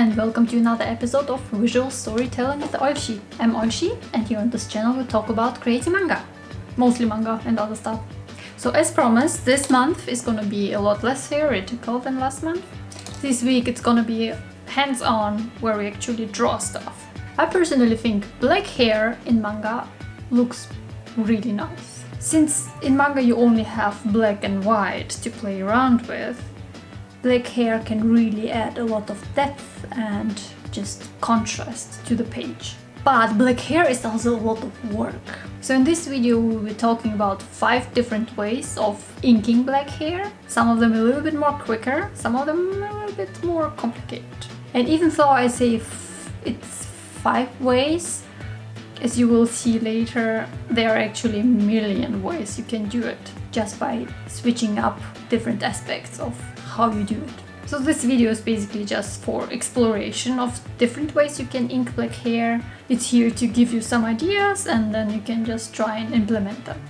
and welcome to another episode of Visual Storytelling with Olschi. I'm Olschi, and here on this channel we talk about creating manga. Mostly manga and other stuff. So as promised, this month is gonna be a lot less theoretical than last month. This week it's gonna be hands-on, where we actually draw stuff. I personally think black hair in manga looks really nice. Since in manga you only have black and white to play around with, black hair can really add a lot of depth and just contrast to the page. But black hair is also a lot of work. So in this video we'll be talking about 5 different ways of inking black hair. Some of them a little bit more quicker, some of them a little bit more complicated. And even though I say it's 5 ways, as you will see later, there are actually a million ways you can do it just by switching up different aspects of how you do it. So this video is basically just for exploration of different ways you can ink black hair. It's here to give you some ideas and then you can just try and implement them.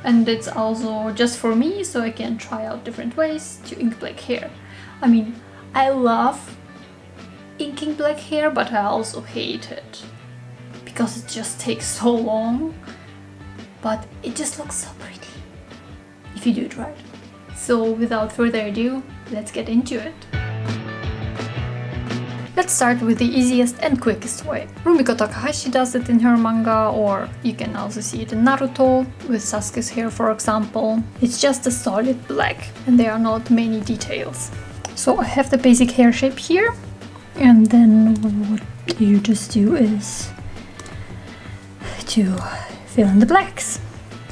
And it's also just for me, so I can try out different ways to ink black hair. I mean, I love inking black hair, but I also hate it because it just takes so long, but it just looks so pretty if you do it right. So without further ado, let's get into it. Let's start with the easiest and quickest way. Rumiko Takahashi does it in her manga, or you can also see it in Naruto with Sasuke's hair, for example. It's just a solid black and there are not many details. So I have the basic hair shape here, and then what you just do is to fill in the blacks.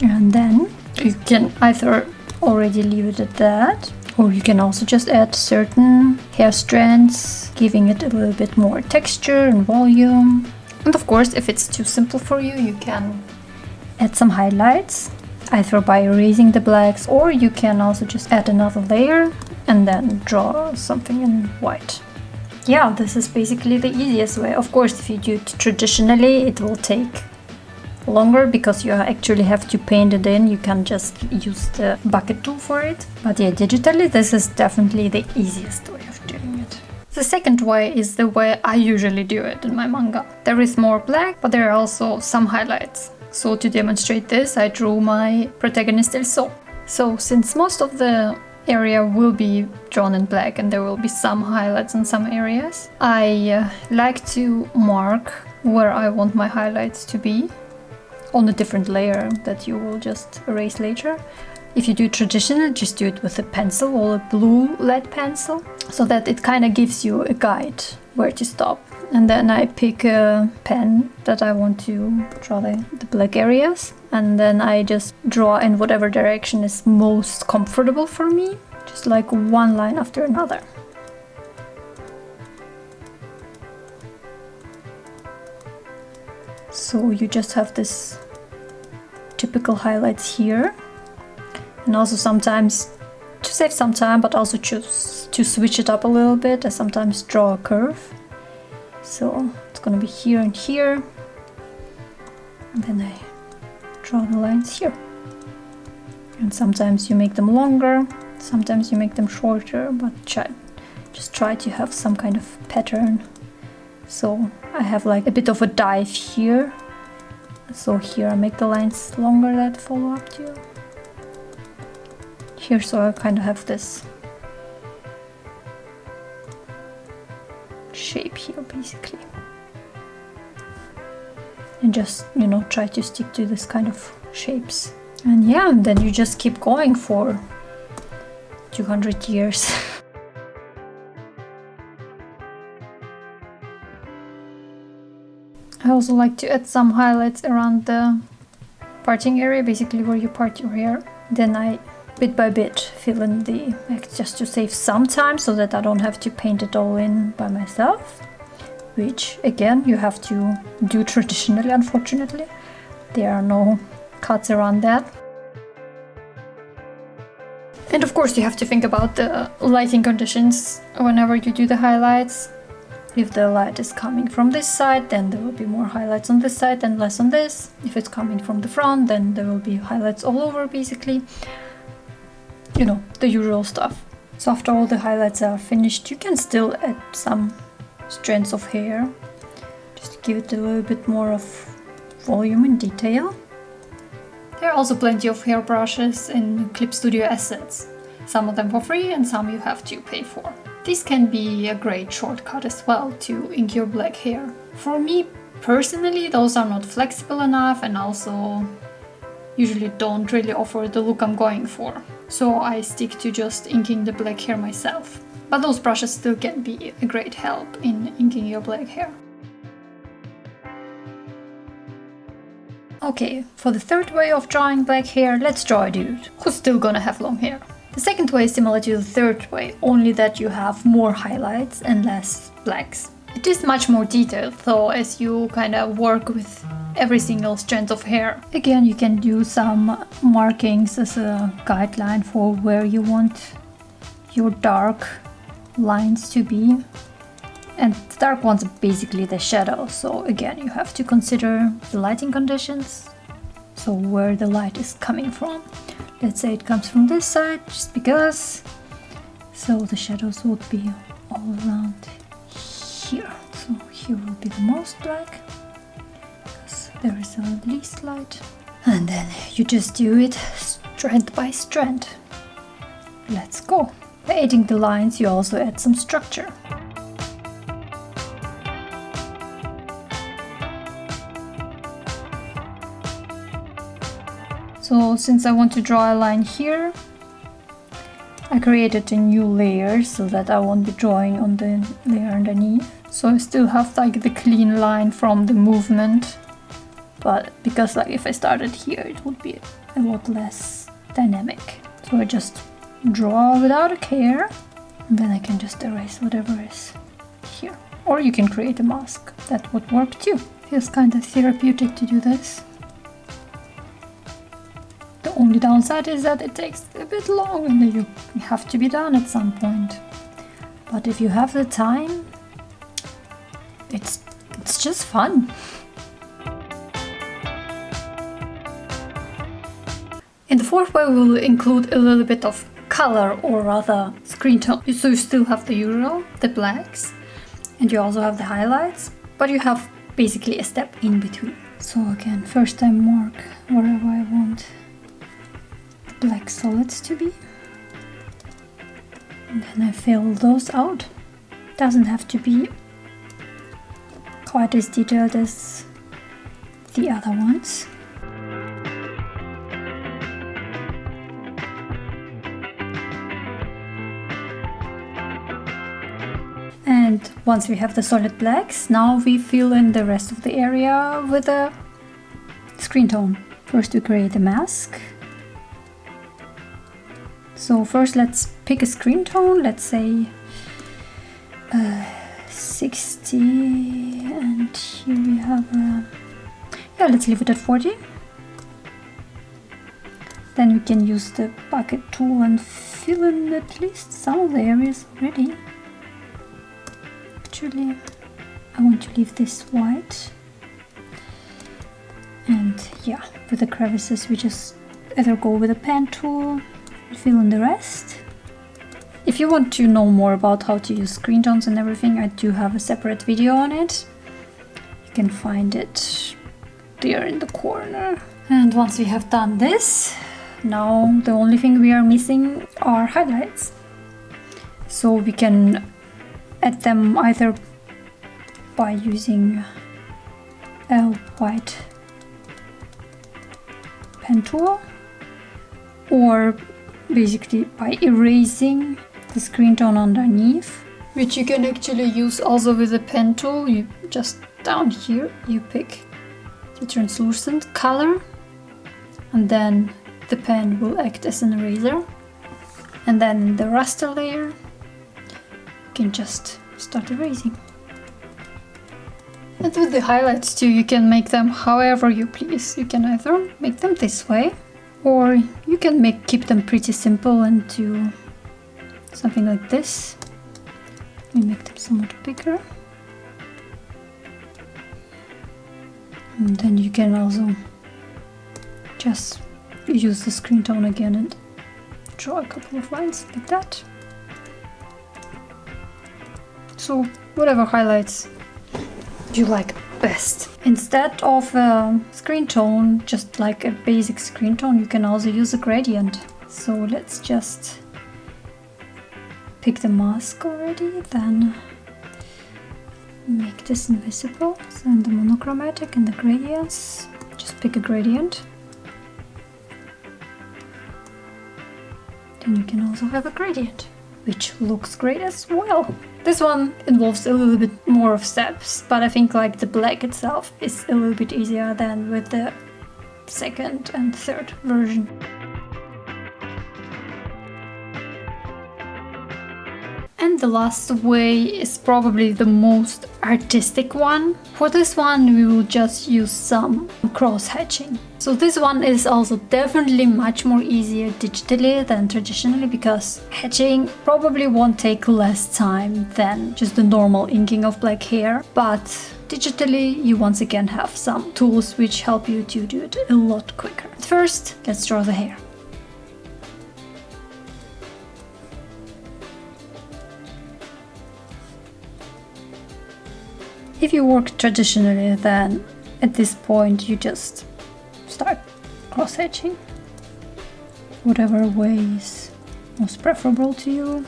And then you can either already leave it at that, or you can also just add certain hair strands, giving it a little bit more texture and volume. And of course, if it's too simple for you, you can add some highlights, either by erasing the blacks, or you can also just add another layer and then draw something in white. Yeah, this is basically the easiest way. Of course, if you do it traditionally, it will take longer because you actually have to paint it in. You can just use the bucket tool for it. But yeah, digitally this is definitely the easiest way of doing it. The second way is the way I usually do it in my manga. There is more black, but there are also some highlights. So to demonstrate this, I drew my protagonist Elso. So since most of the area will be drawn in black and there will be some highlights in some areas, I like to mark where I want my highlights to be on a different layer that you will just erase later. If you do traditional, just do it with a pencil or a blue lead pencil, so that it kind of gives you a guide where to stop. And then I pick a pen that I want to draw the black areas, and then I just draw in whatever direction is most comfortable for me, just like one line after another. So you just have this typical highlights here, and also sometimes to save some time, but also choose to switch it up a little bit, I sometimes draw a curve. So it's gonna be here and here, and then I draw the lines here. And sometimes you make them longer, sometimes you make them shorter, but just try to have some kind of pattern. So I have like a bit of a dive here. So here I make the lines longer that follow up to here, so I kind of have this shape here basically. And just, you know, try to stick to this kind of shapes. And yeah, and then you just keep going for 200 years. I also like to add some highlights around the parting area, basically where you part your hair. Then I, bit by bit, fill in the back just to save some time, so that I don't have to paint it all in by myself. Which, again, you have to do traditionally, unfortunately. There are no cuts around that. And of course you have to think about the lighting conditions whenever you do the highlights. If the light is coming from this side, then there will be more highlights on this side and less on this. If it's coming from the front, then there will be highlights all over, basically. You know, the usual stuff. So after all the highlights are finished, you can still add some strands of hair, just to give it a little bit more of volume and detail. There are also plenty of hair brushes in Clip Studio Assets, some of them for free and some you have to pay for. This can be a great shortcut as well to ink your black hair. For me personally, those are not flexible enough and also usually don't really offer the look I'm going for. So I stick to just inking the black hair myself. But those brushes still can be a great help in inking your black hair. Okay, for the third way of drawing black hair, let's draw a dude who's still gonna have long hair. The second way is similar to the third way, only that you have more highlights and less blacks. It is much more detailed though, as you kind of work with every single strand of hair. Again, you can do some markings as a guideline for where you want your dark lines to be. And the dark ones are basically the shadows, so again you have to consider the lighting conditions, so where the light is coming from. Let's say it comes from this side, just because, so the shadows would be all around here. So here will be the most black, because there is the least light. And then you just do it strand by strand. Let's go. By adding the lines you also add some structure. So since I want to draw a line here, I created a new layer so that I won't be drawing on the layer underneath. So I still have like the clean line from the movement, but because like if I started here it would be a lot less dynamic. So I just draw without a care, and then I can just erase whatever is here. Or you can create a mask, that would work too. Feels kind of therapeutic to do this. The only downside is that it takes a bit long and you have to be done at some point. But if you have the time, it's just fun. In the fourth way we will include a little bit of color, or rather screen tone. So you still have the usual, the blacks, and you also have the highlights, but you have basically a step in between. So again, first I mark wherever I want black solids to be, and then I fill those out. Doesn't have to be quite as detailed as the other ones. And once we have the solid blacks, now we fill in the rest of the area with a screen tone. First we create a mask. So first let's pick a screen tone, let's say 60, and here we have yeah, let's leave it at 40. Then we can use the bucket tool and fill in at least some of the areas already. Actually, I want to leave this white. And yeah, with the crevices we just either go with a pen tool, fill in the rest. If you want to know more about how to use screen tones and everything, I do have a separate video on it. You can find it there in the corner. And once we have done this, now the only thing we are missing are highlights. So we can add them either by using a white pen tool, or basically by erasing the screen tone underneath, which you can actually use also with a pen tool. You just down here you pick the translucent color, and then the pen will act as an eraser, and then the raster layer you can just start erasing. And with the highlights too, you can make them however you please. You can either make them this way, or you can keep them pretty simple and do something like this. We make them somewhat bigger. And then you can also just use the screen tone again and draw a couple of lines like that. So whatever highlights you like best. Instead of a screen tone, just like a basic screen tone, you can also use a gradient. So let's just pick the mask already, then make this invisible. So in the monochromatic and the gradients, just pick a gradient. Then you can also have a gradient, which looks great as well. This one involves a little bit more of steps, but I think like the black itself is a little bit easier than with the second and third version. And the last way is probably the most artistic one. For this one we will just use some cross hatching. So this one is also definitely much more easier digitally than traditionally, because hatching probably won't take less time than just the normal inking of black hair, but digitally you once again have some tools which help you to do it a lot quicker. First, let's draw the hair. If you work traditionally, then at this point you just start cross-hatching, whatever way is most preferable to you.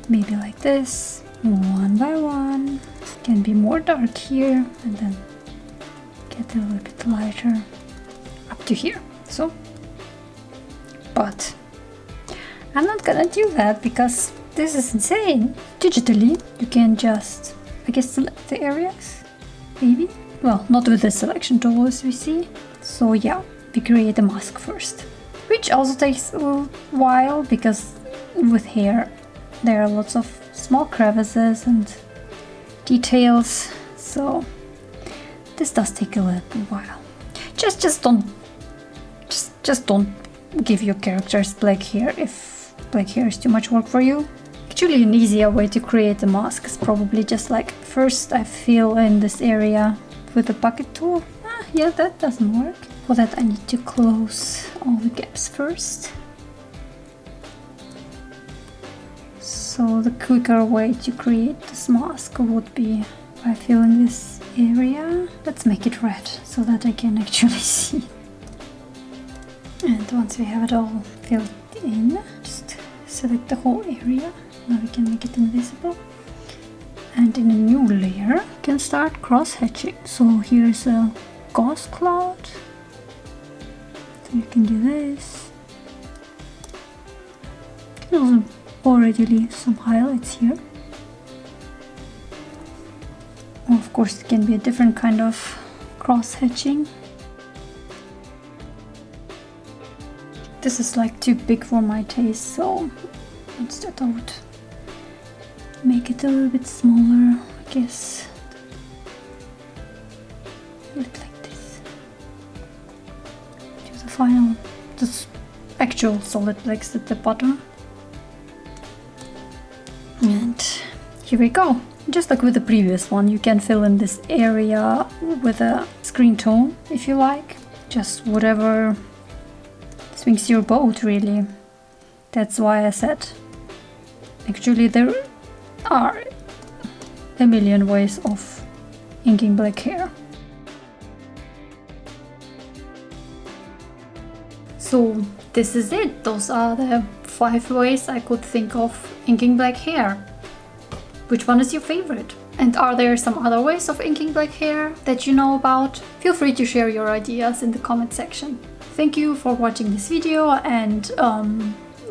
Maybe like this, one by one. Can be more dark here and then get a little bit lighter up to here. So, but I'm not gonna do that because this is insane. Digitally, you can just, I guess, select the areas, maybe? Well, not with the selection tool as we see. So yeah, we create a mask first, which also takes a little while because with hair there are lots of small crevices and details, so this does take a little while. Just don't give your characters black hair if black hair is too much work for you. Actually, an easier way to create a mask is probably just like, first I fill in this area with the bucket tool. Yeah, that doesn't work. For that I need to close all the gaps first. So the quicker way to create this mask would be by filling this area. Let's make it red so that I can actually see. And once we have it all filled in, just select the whole area. Now we can make it invisible. And in a new layer, you can start cross-hatching. So here's a ghost cloud. So you can do this. You can also already leave some highlights here. Or of course, it can be a different kind of cross-hatching. This is like too big for my taste, so instead I would make it a little bit smaller, I guess. Do it like this. Do the final, this actual solid blacks at the bottom. And here we go. Just like with the previous one, you can fill in this area with a screen tone if you like. Just whatever swings your boat, really. That's why I said, actually there are a million ways of inking black hair. So this is it. Those are the 5 ways I could think of inking black hair. Which one is your favorite? And are there some other ways of inking black hair that you know about? Feel free to share your ideas in the comment section. Thank you for watching this video, and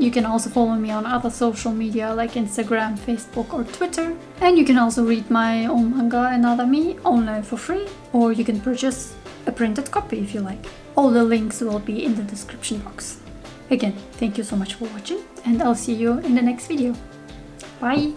you can also follow me on other social media like Instagram, Facebook or Twitter. And you can also read my own manga Another Me online for free, or you can purchase a printed copy if you like. All the links will be in the description box. Again, thank you so much for watching, and I'll see you in the next video. Bye!